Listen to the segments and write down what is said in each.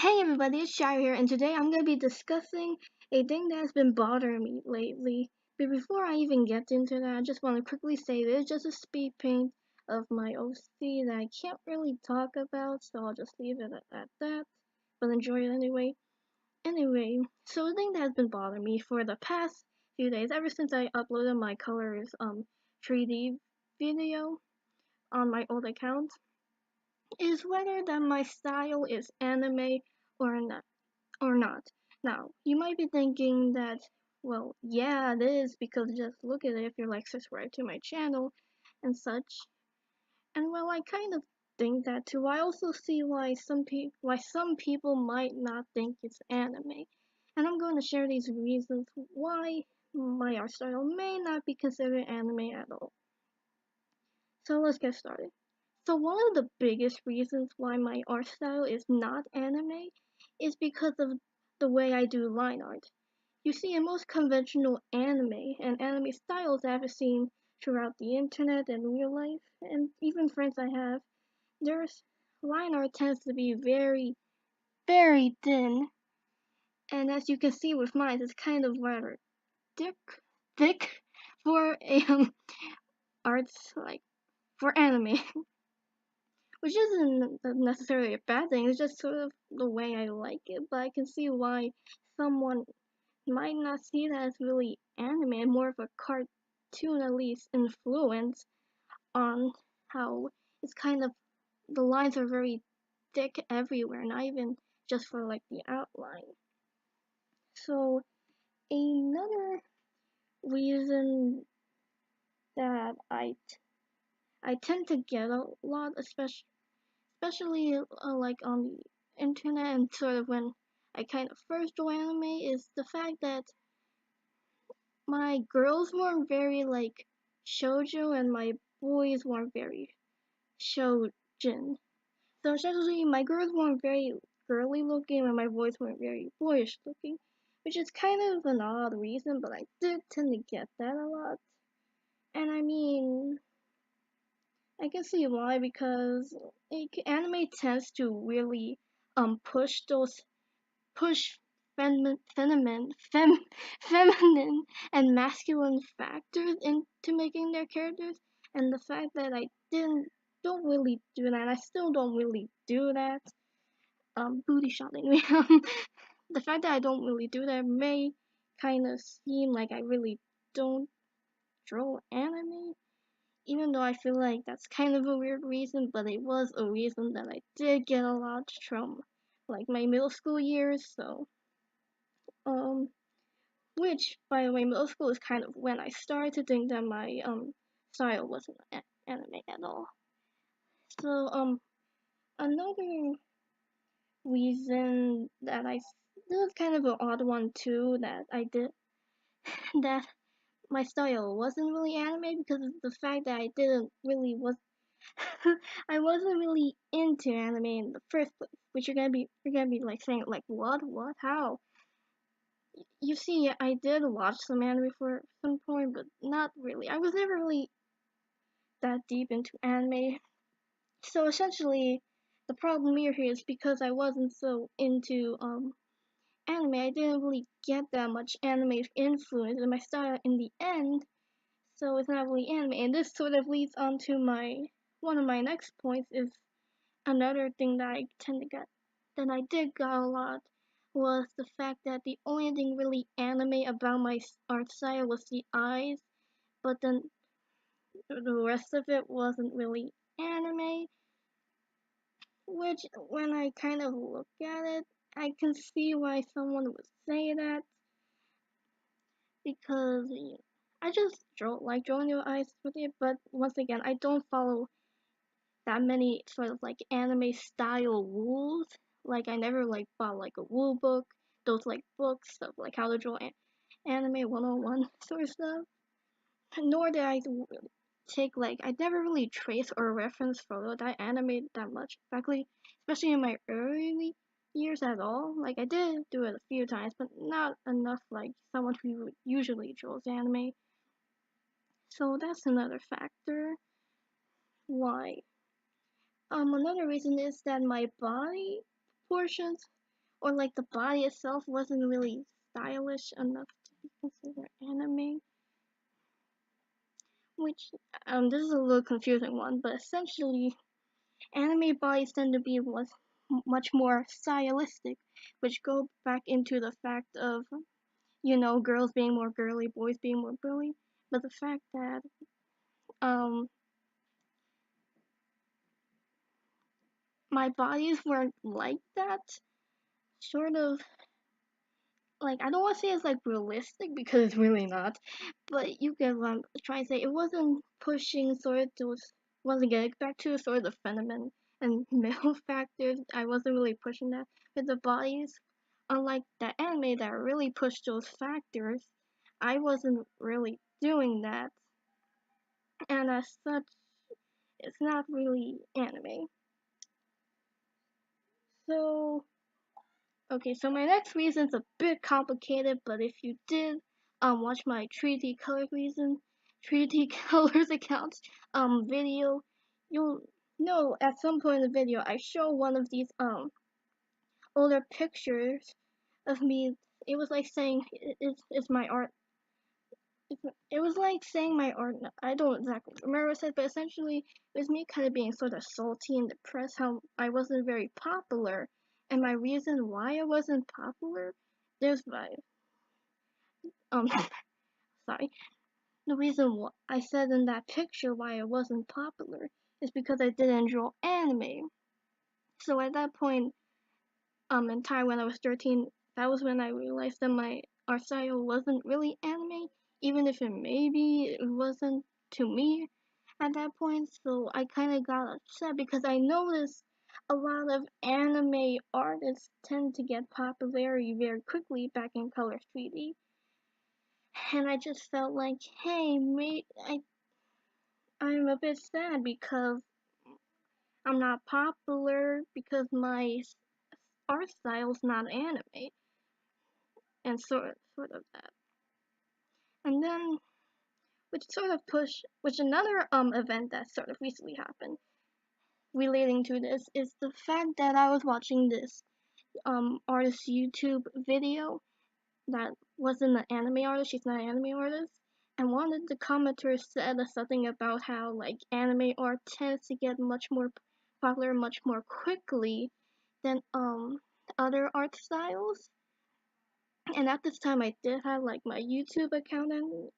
Hey everybody, it's Shire here, and today I'm going to be discussing a thing that has been bothering me lately. But before I even get into that, I just want to quickly say this is just a speed paint of my OC that I can't really talk about, so I'll just leave it at that, but enjoy it anyway. Anyway, so the thing that has been bothering me for the past few days, ever since I uploaded my colors 3D video on my old account, is whether that my style is anime or not or not. Now, you might be thinking that, well, yeah, it is because just look at it if you're like subscribed to my channel and such. And well, I kind of think that too. I also see why some people might not think it's anime. And I'm going to share these reasons why my art style may not be considered anime at all. So let's get started. So one of the biggest reasons why my art style is not anime is because of the way I do line art. You see, in most conventional anime and anime styles I've seen throughout the internet and real life, and even friends I have, there's line art tends to be very, very thin, and as you can see with mine, it's kind of rather thick, thick for a arts like for anime. Which isn't necessarily a bad thing, it's just sort of the way I like it, but I can see why someone might not see that as really anime and more of a cartoon at least influence on how it's kind of the lines are very thick everywhere, not even just for like the outline. So another reason that I tend to get a lot, especially like on the internet and sort of when I kind of first joined anime, is the fact that my girls weren't very like shoujo and my boys weren't very shoujin. So essentially, my girls weren't very girly looking and my boys weren't very boyish looking, which is kind of an odd reason, but I did tend to get that a lot. And I mean, I can see why because anime tends to really push feminine and masculine factors into making their characters, and the fact that I didn't don't really do that, I still don't really do that. Booty shotting me. The fact that I don't really do that may kind of seem like I really don't draw anime, even though I feel like that's kind of a weird reason, but it was a reason that I did get a lot from like my middle school years, so um which, by the way, middle school is kind of when I started to think that my style wasn't anime at all. So another reason that this was kind of an odd one too that I did that my style wasn't really anime because of the fact that I didn't really was I wasn't really into anime in the first place. Which you're gonna be like saying like what how you see, I did watch some anime for some point, but not really. I was never really that deep into anime. So essentially, the problem here is because I wasn't so into anime, I didn't really get that much anime influence in my style in the end. So it's not really anime, and this sort of leads on to my one of my next points is another thing that I tend to get that I did got a lot was the fact that the only thing really anime about my art style was the eyes, but then the rest of it wasn't really anime, which when I kind of look at it, I can see why someone would say that because I just like drawing your eyes with it, but once again, I don't follow that many sort of like anime style rules. Like I never like bought like a rule book, those like books of like how to draw anime 101 sort of stuff. Nor did I really take like I never really trace or reference photo that anime that much. Exactly, especially in my early years at all. Like I did do it a few times, but not enough like someone who usually draws anime. So that's another factor why. Another reason is that my body proportions or like the body itself wasn't really stylish enough to be considered anime. Which this is a little confusing one, but essentially anime bodies tend to be much more stylistic, which go back into the fact of, you know, girls being more girly, boys being more girly. But the fact that um my bodies weren't like that, sort of, like, I don't want to say it's like realistic because it's really not, but you get what I'm trying to say. It wasn't pushing sort of those, wasn't getting back to sort of the feminine and male factors. I wasn't really pushing that with the bodies. Unlike the anime that really pushed those factors, I wasn't really doing that, and as such, it's not really anime. So, okay, so my next reason's a bit complicated, but if you did watch my 3D color reason, 3D colors account video, you'll know at some point in the video I show one of these older pictures of me. It was like saying it's my art. It was like saying my art. I don't exactly remember what it said, but essentially it was me kind of being sort of salty and depressed how I wasn't very popular, and my reason why I wasn't popular. There's my um sorry. The reason why I said in that picture why I wasn't popular is because I didn't draw anime. So at that point, in time when I was 13, that was when I realized that my art style wasn't really anime, even if it maybe it wasn't to me at that point. So I kind of got upset because I noticed a lot of anime artists tend to get popularity very quickly back in Color 3D, and I just felt like, hey, I'm a bit sad because I'm not popular because my art style's not anime, and sort of that. And then, which another event that sort of recently happened relating to this is the fact that I was watching this artist YouTube video that wasn't an anime artist. She's not an anime artist. And one of the commenters said something about how like anime art tends to get much more popular much more quickly than other art styles. And at this time I did have like my YouTube account and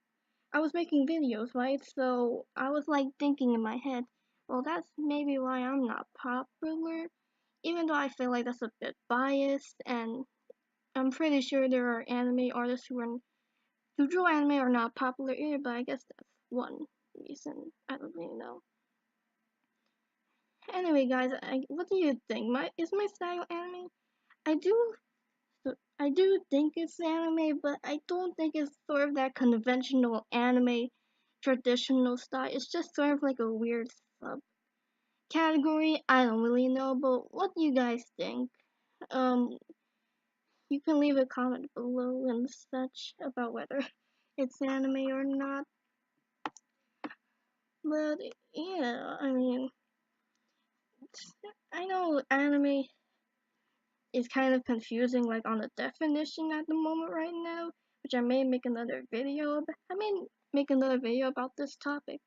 I was making videos, right? So I was like thinking in my head, well, that's maybe why I'm not popular, even though I feel like that's a bit biased, and I'm pretty sure there are anime artists who draw anime are not popular either, but I guess that's one reason. I don't really know. Anyway, guys, what do you think? Is my style anime? I do I do think it's anime, but I don't think it's sort of that conventional anime traditional style. It's just sort of like a weird subcategory. I don't really know, but what do you guys think? Um, you can leave a comment below and such about whether it's anime or not. But yeah, I mean, I know anime is kind of confusing, like on the definition at the moment right now, which I may make another video about. I may make another video about this topic.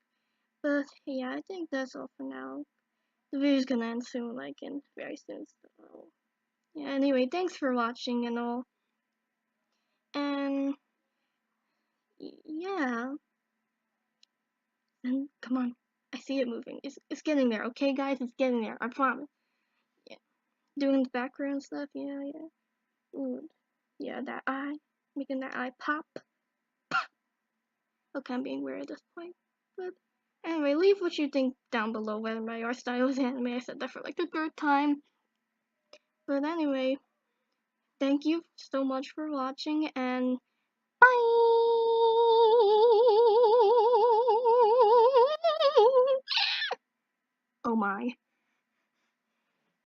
But yeah, I think that's all for now. The video's gonna end soon, like in very soon. So yeah, anyway, thanks for watching and all. And yeah, and come on, I see it moving. It's getting there, okay, guys? It's getting there. I promise. Yeah, doing the background stuff. Yeah, yeah. Ooh, yeah, that eye, making that eye pop. Okay, I'm being weird at this point. But anyway, leave what you think down below whether my art style is anime. I said that for like the third time. But anyway, thank you so much for watching and bye! Oh my.